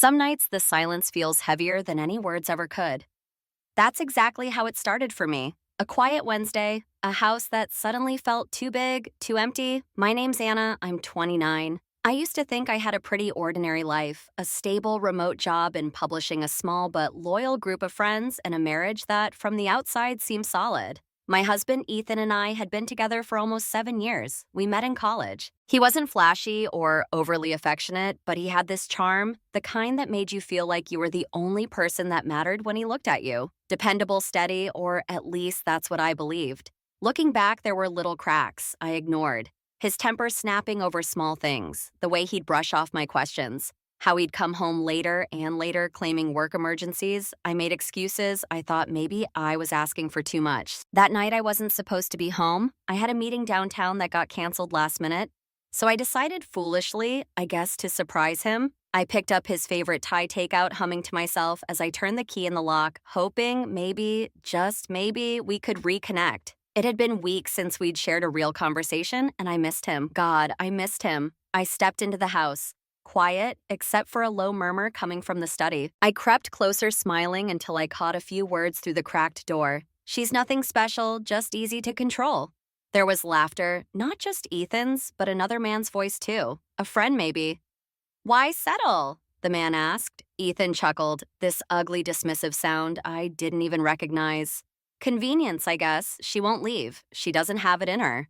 Some nights, the silence feels heavier than any words ever could. That's exactly how it started for me. A quiet Wednesday, a house that suddenly felt too big, too empty. My name's Anna, I'm 29. I used to think I had a pretty ordinary life, a stable remote job in publishing, a small but loyal group of friends, and a marriage that, from the outside, seemed solid. My husband, Ethan, and I had been together for almost 7 years. We met in college. He wasn't flashy or overly affectionate, but he had this charm, the kind that made you feel like you were the only person that mattered when he looked at you. Dependable, steady, or at least that's what I believed. Looking back, there were little cracks I ignored. His temper snapping over small things, the way he'd brush off my questions, how he'd come home later and later claiming work emergencies. I made excuses. I thought maybe I was asking for too much. That night I wasn't supposed to be home. I had a meeting downtown that got canceled last minute. So I decided foolishly, I guess to surprise him, I picked up his favorite Thai takeout, humming to myself as I turned the key in the lock, hoping maybe, just maybe, we could reconnect. It had been weeks since we'd shared a real conversation, and I missed him. God, I missed him. I stepped into the house. Quiet, except for a low murmur coming from the study. I crept closer, smiling until I caught a few words through the cracked door. She's nothing special, just easy to control. There was laughter, not just Ethan's, but another man's voice too. A friend, maybe. Why settle? The man asked. Ethan chuckled, this ugly, dismissive sound I didn't even recognize. Convenience, I guess. She won't leave. She doesn't have it in her.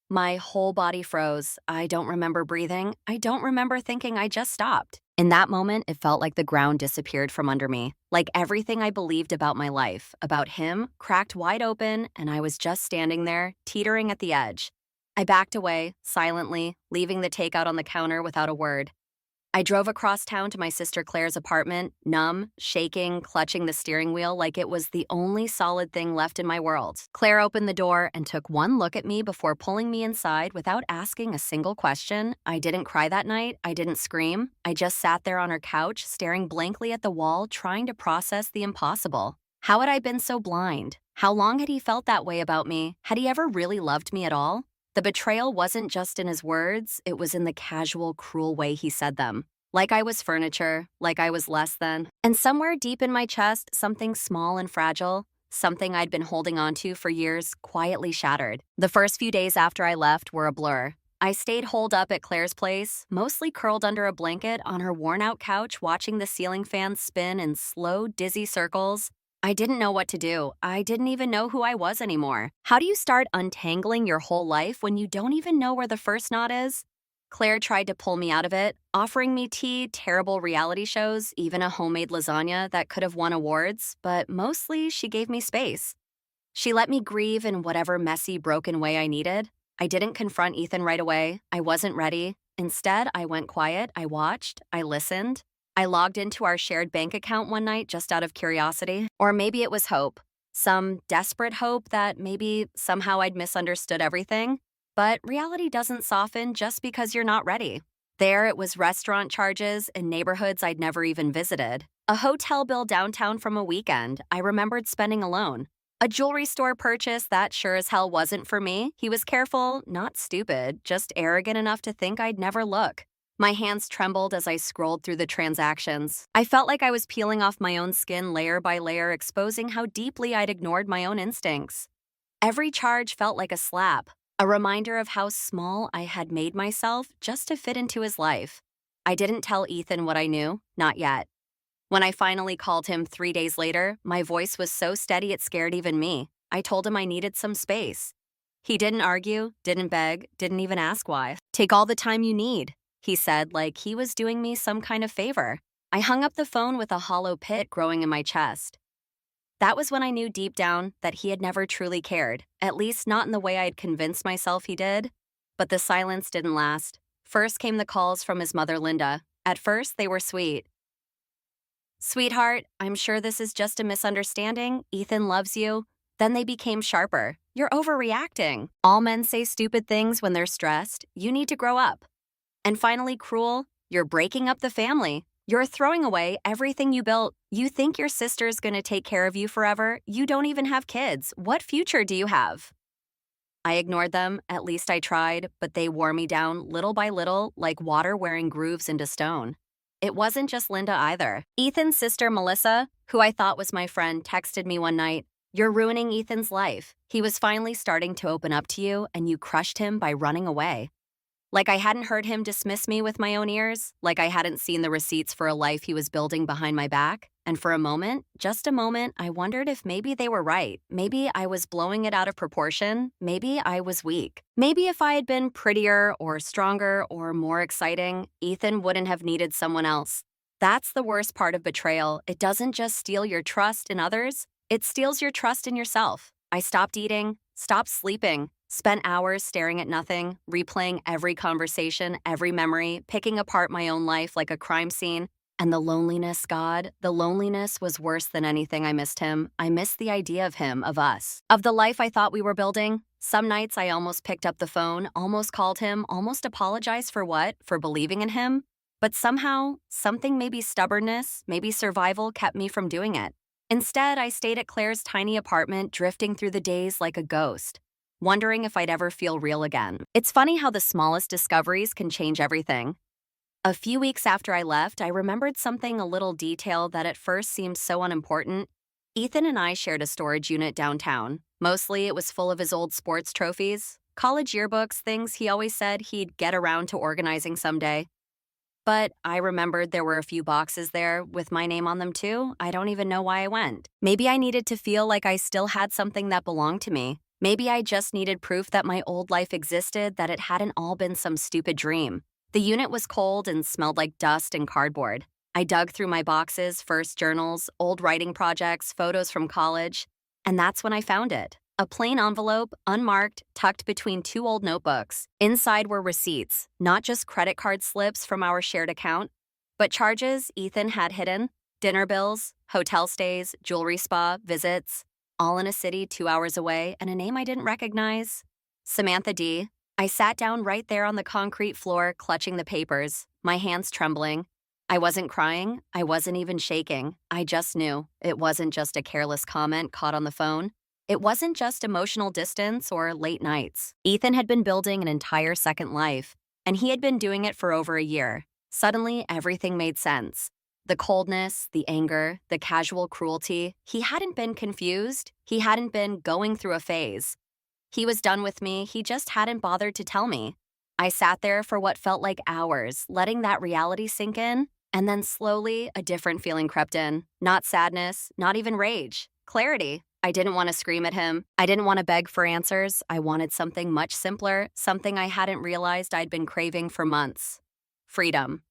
My whole body froze. I don't remember breathing. I don't remember thinking. I just stopped. In that moment, it felt like the ground disappeared from under me, like everything I believed about my life, about him, cracked wide open, and I was just standing there, teetering at the edge. I backed away, silently, leaving the takeout on the counter without a word. I drove across town to my sister Claire's apartment, numb, shaking, clutching the steering wheel like it was the only solid thing left in my world. Claire opened the door and took one look at me before pulling me inside without asking a single question. I didn't cry that night. I didn't scream. I just sat there on her couch, staring blankly at the wall, trying to process the impossible. How had I been so blind? How long had he felt that way about me? Had he ever really loved me at all? The betrayal wasn't just in his words, it was in the casual, cruel way he said them. Like I was furniture, like I was less than. And somewhere deep in my chest, something small and fragile, something I'd been holding on to for years, quietly shattered. The first few days after I left were a blur. I stayed holed up at Claire's place, mostly curled under a blanket on her worn-out couch, watching the ceiling fan spin in slow, dizzy circles. I didn't know what to do. I didn't even know who I was anymore. How do you start untangling your whole life when you don't even know where the first knot is? Claire tried to pull me out of it, offering me tea, terrible reality shows, even a homemade lasagna that could have won awards, but mostly she gave me space. She let me grieve in whatever messy, broken way I needed. I didn't confront Ethan right away. I wasn't ready. Instead, I went quiet. I watched. I listened. I logged into our shared bank account one night just out of curiosity. Or maybe it was hope. Some desperate hope that maybe somehow I'd misunderstood everything. But reality doesn't soften just because you're not ready. There, it was restaurant charges in neighborhoods I'd never even visited. A hotel bill downtown from a weekend I remembered spending alone. A jewelry store purchase that sure as hell wasn't for me. He was careful, not stupid, just arrogant enough to think I'd never look. My hands trembled as I scrolled through the transactions. I felt like I was peeling off my own skin layer by layer, exposing how deeply I'd ignored my own instincts. Every charge felt like a slap, a reminder of how small I had made myself just to fit into his life. I didn't tell Ethan what I knew, not yet. When I finally called him 3 days later, my voice was so steady it scared even me. I told him I needed some space. He didn't argue, didn't beg, didn't even ask why. Take all the time you need, he said, like he was doing me some kind of favor. I hung up the phone with a hollow pit growing in my chest. That was when I knew deep down that he had never truly cared, at least not in the way I had convinced myself he did. But the silence didn't last. First came the calls from his mother, Linda. At first, they were sweet. Sweetheart, I'm sure this is just a misunderstanding. Ethan loves you. Then they became sharper. You're overreacting. All men say stupid things when they're stressed. You need to grow up. And finally, cruel, you're breaking up the family. You're throwing away everything you built. You think your sister's gonna take care of you forever. You don't even have kids. What future do you have? I ignored them, at least I tried, but they wore me down little by little like water wearing grooves into stone. it wasn't just Linda either. Ethan's sister, Melissa, who I thought was my friend, texted me one night, "You're ruining Ethan's life. He was finally starting to open up to you, and you crushed him by running away." Like I hadn't heard him dismiss me with my own ears, like I hadn't seen the receipts for a life he was building behind my back. And for a moment, just a moment, I wondered if maybe they were right. Maybe I was blowing it out of proportion. Maybe I was weak. Maybe if I had been prettier or stronger or more exciting, Ethan wouldn't have needed someone else. That's the worst part of betrayal. It doesn't just steal your trust in others, it steals your trust in yourself. I stopped eating, stopped sleeping, spent hours staring at nothing, replaying every conversation, every memory, picking apart my own life like a crime scene. And the loneliness, God, the loneliness was worse than anything. I missed him. I missed the idea of him, of us, of the life I thought we were building. Some nights I almost picked up the phone, almost called him, almost apologized for what? For believing in him. But somehow, something, maybe stubbornness, maybe survival, kept me from doing it. Instead, I stayed at Claire's tiny apartment, drifting through the days like a ghost, wondering if I'd ever feel real again. It's funny how the smallest discoveries can change everything. A few weeks after I left, I remembered something, a little detail that at first seemed so unimportant. Ethan and I shared a storage unit downtown. Mostly it was full of his old sports trophies, college yearbooks, things he always said he'd get around to organizing someday. But I remembered there were a few boxes there with my name on them too. I don't even know why I went. Maybe I needed to feel like I still had something that belonged to me. Maybe I just needed proof that my old life existed, that it hadn't all been some stupid dream. The unit was cold and smelled like dust and cardboard. I dug through my boxes, first journals, old writing projects, photos from college, and that's when I found it. A plain envelope, unmarked, tucked between two old notebooks. Inside were receipts, not just credit card slips from our shared account, but charges Ethan had hidden, dinner bills, hotel stays, jewelry spa, visits, all in a city 2 hours away, and a name I didn't recognize. Samantha D. I sat down right there on the concrete floor, clutching the papers, my hands trembling. I wasn't crying. I wasn't even shaking. I just knew. It wasn't just a careless comment caught on the phone. It wasn't just emotional distance or late nights. Ethan had been building an entire second life, and he had been doing it for over a year. Suddenly, everything made sense. The coldness, the anger, the casual cruelty. He hadn't been confused. He hadn't been going through a phase. He was done with me. He just hadn't bothered to tell me. I sat there for what felt like hours, letting that reality sink in, and then slowly a different feeling crept in. Not sadness, not even rage. Clarity. I didn't want to scream at him. I didn't want to beg for answers. I wanted something much simpler, something I hadn't realized I'd been craving for months. Freedom.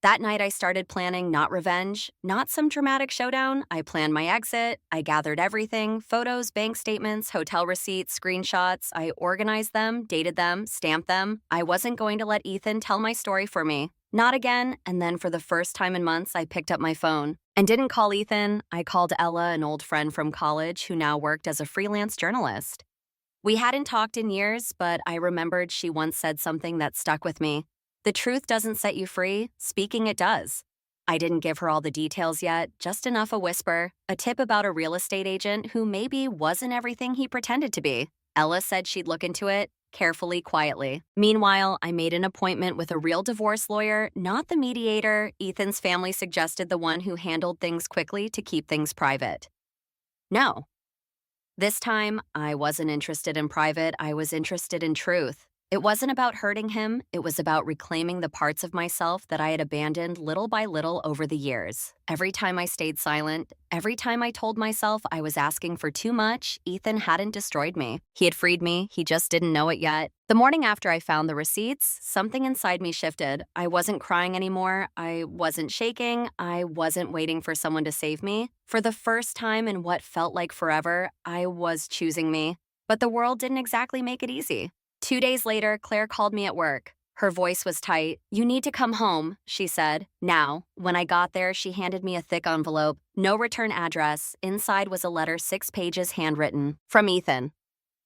That night I started planning not revenge, not some dramatic showdown. I planned my exit. I gathered everything, photos, bank statements, hotel receipts, screenshots. I organized them, dated them, stamped them. I wasn't going to let Ethan tell my story for me. Not again. And then for the first time in months, I picked up my phone and didn't call Ethan. I called Ella, an old friend from college who now worked as a freelance journalist. We hadn't talked in years, but I remembered she once said something that stuck with me. The truth doesn't set you free, speaking it does. I didn't give her all the details yet, just enough a whisper, a tip about a real estate agent who maybe wasn't everything he pretended to be. Ella said she'd look into it, carefully, quietly. Meanwhile, I made an appointment with a real divorce lawyer, not the mediator. Ethan's family suggested the one who handled things quickly to keep things private. No. This time, I wasn't interested in private, I was interested in truth. It wasn't about hurting him, it was about reclaiming the parts of myself that I had abandoned little by little over the years. Every time I stayed silent, every time I told myself I was asking for too much, Ethan hadn't destroyed me. He had freed me, he just didn't know it yet. The morning after I found the receipts, something inside me shifted. I wasn't crying anymore, I wasn't shaking, I wasn't waiting for someone to save me. For the first time in what felt like forever, I was choosing me. But the world didn't exactly make it easy. 2 days later, Claire called me at work. Her voice was tight. "You need to come home," she said. Now, when I got there, she handed me a thick envelope. No return address. Inside was a letter 6 pages handwritten. From Ethan.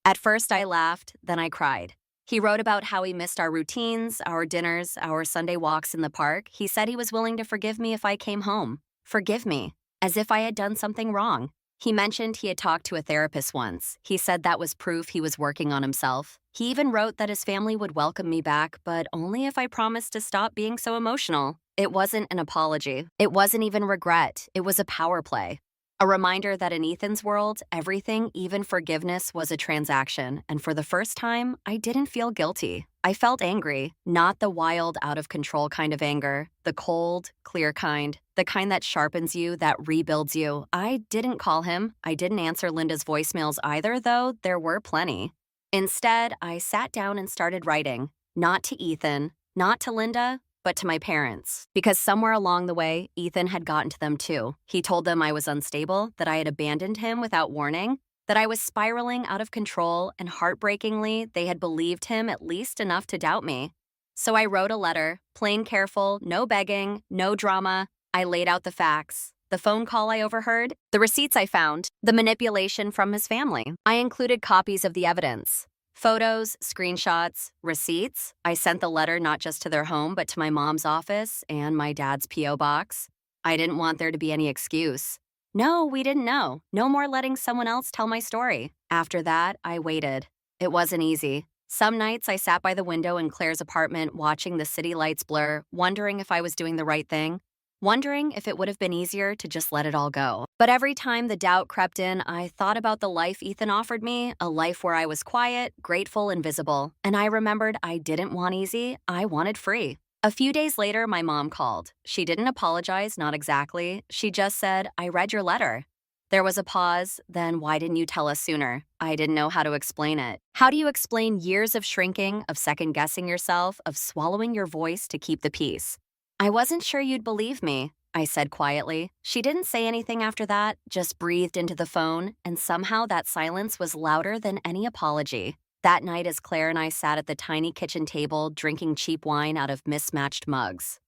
At first I laughed, then I cried. He wrote about how he missed our routines, our dinners, our Sunday walks in the park. He said he was willing to forgive me if I came home. Forgive me. As if I had done something wrong. He mentioned he had talked to a therapist once. He said that was proof he was working on himself. He even wrote that his family would welcome me back, but only if I promised to stop being so emotional. It wasn't an apology. It wasn't even regret. It was a power play. A reminder that in Ethan's world, everything, even forgiveness, was a transaction, and for the first time, I didn't feel guilty. I felt angry, not the wild, out of control kind of anger, the cold, clear kind, the kind that sharpens you, that rebuilds you. I didn't call him. I didn't answer Linda's voicemails either, though there were plenty. Instead, I sat down and started writing, not to Ethan, not to Linda, but to my parents, because somewhere along the way, Ethan had gotten to them too. He told them I was unstable, that I had abandoned him without warning, that I was spiraling out of control, and heartbreakingly, they had believed him at least enough to doubt me. So I wrote a letter, plain careful, no begging, no drama. I laid out the facts. The phone call I overheard, the receipts I found, the manipulation from his family. I included copies of the evidence. Photos, screenshots, receipts. I sent the letter not just to their home, but to my mom's office and my dad's P.O. box. I didn't want there to be any excuse. No, we didn't know. No more letting someone else tell my story. After that, I waited. It wasn't easy. Some nights I sat by the window in Claire's apartment watching the city lights blur, wondering if I was doing the right thing. Wondering if it would have been easier to just let it all go. But every time the doubt crept in, I thought about the life Ethan offered me, a life where I was quiet, grateful, and visible. And I remembered I didn't want easy, I wanted free. A few days later, my mom called. She didn't apologize, not exactly. She just said, "I read your letter." There was a pause, then why didn't you tell us sooner? I didn't know how to explain it. How do you explain years of shrinking, of second-guessing yourself, of swallowing your voice to keep the peace? I wasn't sure you'd believe me, I said quietly. She didn't say anything after that, just breathed into the phone, and somehow that silence was louder than any apology. That night, as Claire and I sat at the tiny kitchen table drinking cheap wine out of mismatched mugs,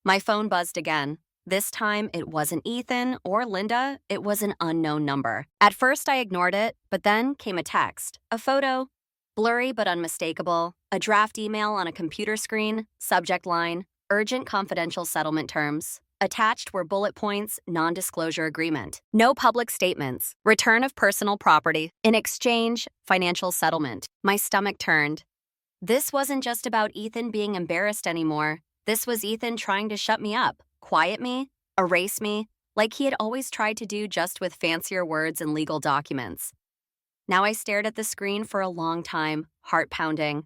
my phone buzzed again. This time, it wasn't Ethan or Linda, it was an unknown number. At first, I ignored it, but then came a text, a photo, blurry but unmistakable, a draft email on a computer screen, subject line, urgent confidential settlement terms. Attached were bullet points, non-disclosure agreement. No public statements. Return of personal property. In exchange, financial settlement. My stomach turned. This wasn't just about Ethan being embarrassed anymore. This was Ethan trying to shut me up, quiet me, erase me, like he had always tried to do, just with fancier words and legal documents. Now I stared at the screen for a long time, heart pounding.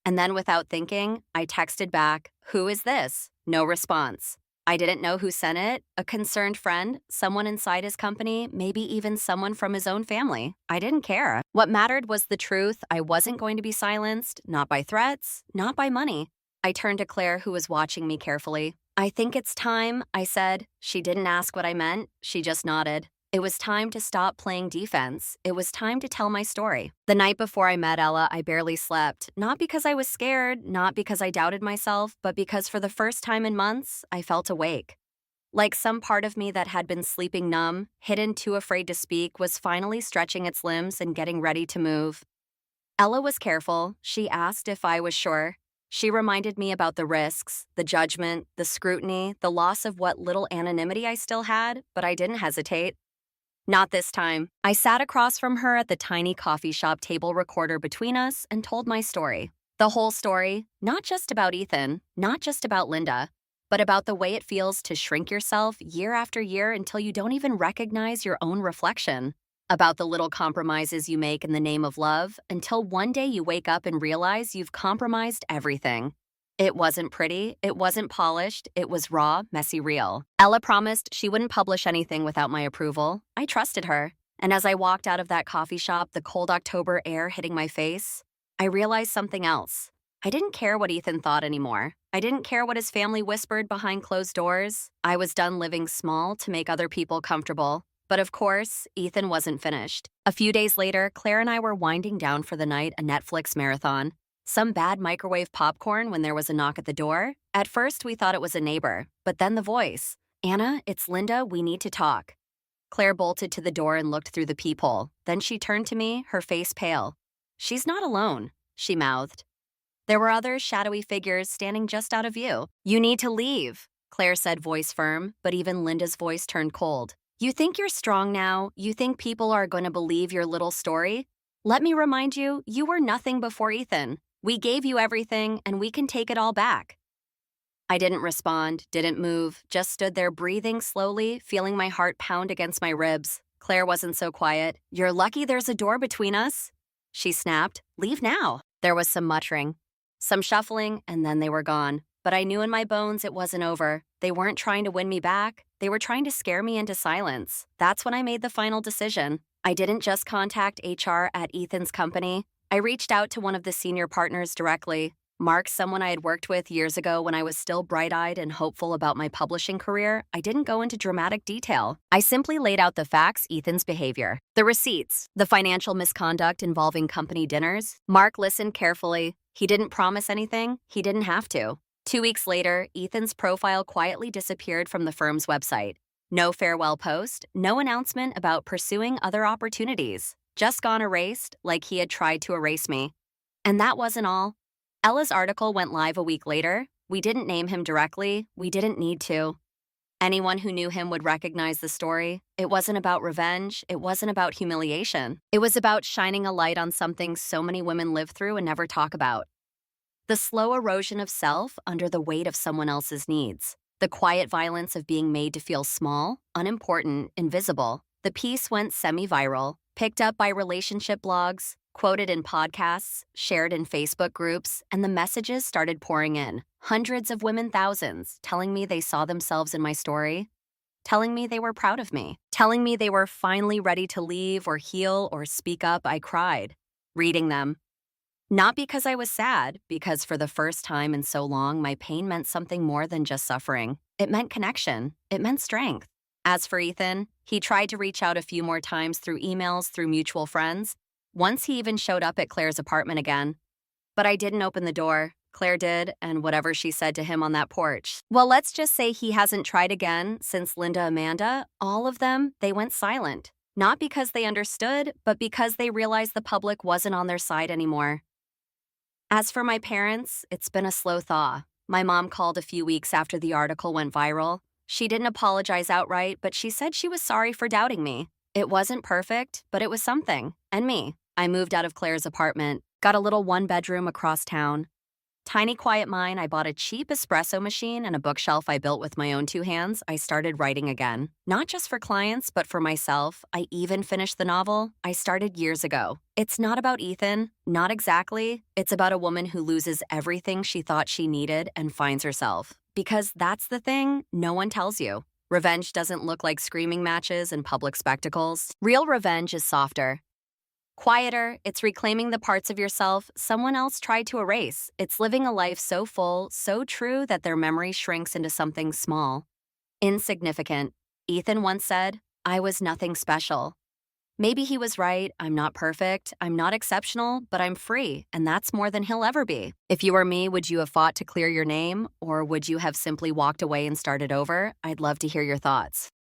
And then without thinking, I texted back, "Who is this?" No response. I didn't know who sent it, a concerned friend, someone inside his company, maybe even someone from his own family. I didn't care. What mattered was the truth. I wasn't going to be silenced, not by threats, not by money. I turned to Claire, who was watching me carefully. "I think it's time," I said. She didn't ask what I meant. She just nodded. It was time to stop playing defense. It was time to tell my story. The night before I met Ella, I barely slept. Not because I was scared, not because I doubted myself, but because for the first time in months, I felt awake. Like some part of me that had been sleeping numb, hidden, too afraid to speak, was finally stretching its limbs and getting ready to move. Ella was careful. She asked if I was sure. She reminded me about the risks, the judgment, the scrutiny, the loss of what little anonymity I still had, but I didn't hesitate. Not this time. I sat across from her at the tiny coffee shop table, recorder between us, and told my story. The whole story, not just about Ethan, not just about Linda, but about the way it feels to shrink yourself year after year until you don't even recognize your own reflection. About the little compromises you make in the name of love until one day you wake up and realize you've compromised everything. It wasn't pretty, it wasn't polished, it was raw, messy, real. Ella promised she wouldn't publish anything without my approval. I trusted her. And as I walked out of that coffee shop, the cold October air hitting my face, I realized something else. I didn't care what Ethan thought anymore. I didn't care what his family whispered behind closed doors. I was done living small to make other people comfortable. But of course, Ethan wasn't finished. A few days later, Claire and I were winding down for the night, a Netflix marathon. Some bad microwave popcorn when there was a knock at the door. At first, we thought it was a neighbor, but then the voice. "Anna, it's Linda, we need to talk." Claire bolted to the door and looked through the peephole. Then she turned to me, her face pale. "She's not alone," she mouthed. There were other shadowy figures standing just out of view. "You need to leave," Claire said, voice firm, but even Linda's voice turned cold. "You think you're strong now? You think people are going to believe your little story? Let me remind you, you were nothing before Ethan. We gave you everything, and we can take it all back." I didn't respond, didn't move, just stood there breathing slowly, feeling my heart pound against my ribs. Claire wasn't so quiet. "You're lucky there's a door between us," she snapped. "Leave now." There was some muttering, some shuffling, and then they were gone. But I knew in my bones it wasn't over. They weren't trying to win me back. They were trying to scare me into silence. That's when I made the final decision. I didn't just contact HR at Ethan's company. I reached out to one of the senior partners directly. Mark, someone I had worked with years ago when I was still bright-eyed and hopeful about my publishing career, I didn't go into dramatic detail. I simply laid out the facts: Ethan's behavior, the receipts, the financial misconduct involving company dinners. Mark listened carefully. He didn't promise anything. He didn't have to. 2 weeks later, Ethan's profile quietly disappeared from the firm's website. No farewell post, no announcement about pursuing other opportunities. Just gone erased, like he had tried to erase me. And that wasn't all. Ella's article went live a week later. We didn't name him directly. We didn't need to. Anyone who knew him would recognize the story. It wasn't about revenge. It wasn't about humiliation. It was about shining a light on something so many women live through and never talk about. The slow erosion of self under the weight of someone else's needs. The quiet violence of being made to feel small, unimportant, invisible. The piece went semi-viral, picked up by relationship blogs, quoted in podcasts, shared in Facebook groups, and the messages started pouring in. Hundreds of women, thousands, telling me they saw themselves in my story, telling me they were proud of me, telling me they were finally ready to leave or heal or speak up. I cried, reading them. Not because I was sad, because for the first time in so long, my pain meant something more than just suffering. It meant connection. It meant strength. As for Ethan, he tried to reach out a few more times through emails, through mutual friends. Once he even showed up at Claire's apartment again. But I didn't open the door. Claire did, and whatever she said to him on that porch. Well, let's just say he hasn't tried again since Linda Amanda. All of them, they went silent. Not because they understood, but because they realized the public wasn't on their side anymore. As for my parents, it's been a slow thaw. My mom called a few weeks after the article went viral. She didn't apologize outright, but she said she was sorry for doubting me. It wasn't perfect, but it was something. And me. I moved out of Claire's apartment, got a little one-bedroom across town. Tiny quiet mine, I bought a cheap espresso machine and a bookshelf I built with my own two hands. I started writing again. Not just for clients, but for myself. I even finished the novel I started years ago. It's not about Ethan, not exactly. It's about a woman who loses everything she thought she needed and finds herself. Because that's the thing no one tells you. Revenge doesn't look like screaming matches and public spectacles. Real revenge is softer. Quieter, it's reclaiming the parts of yourself someone else tried to erase. It's living a life so full, so true that their memory shrinks into something small. Insignificant. Ethan once said, "I was nothing special." Maybe he was right. I'm not perfect. I'm not exceptional, but I'm free, and that's more than he'll ever be. If you were me, would you have fought to clear your name, or would you have simply walked away and started over? I'd love to hear your thoughts.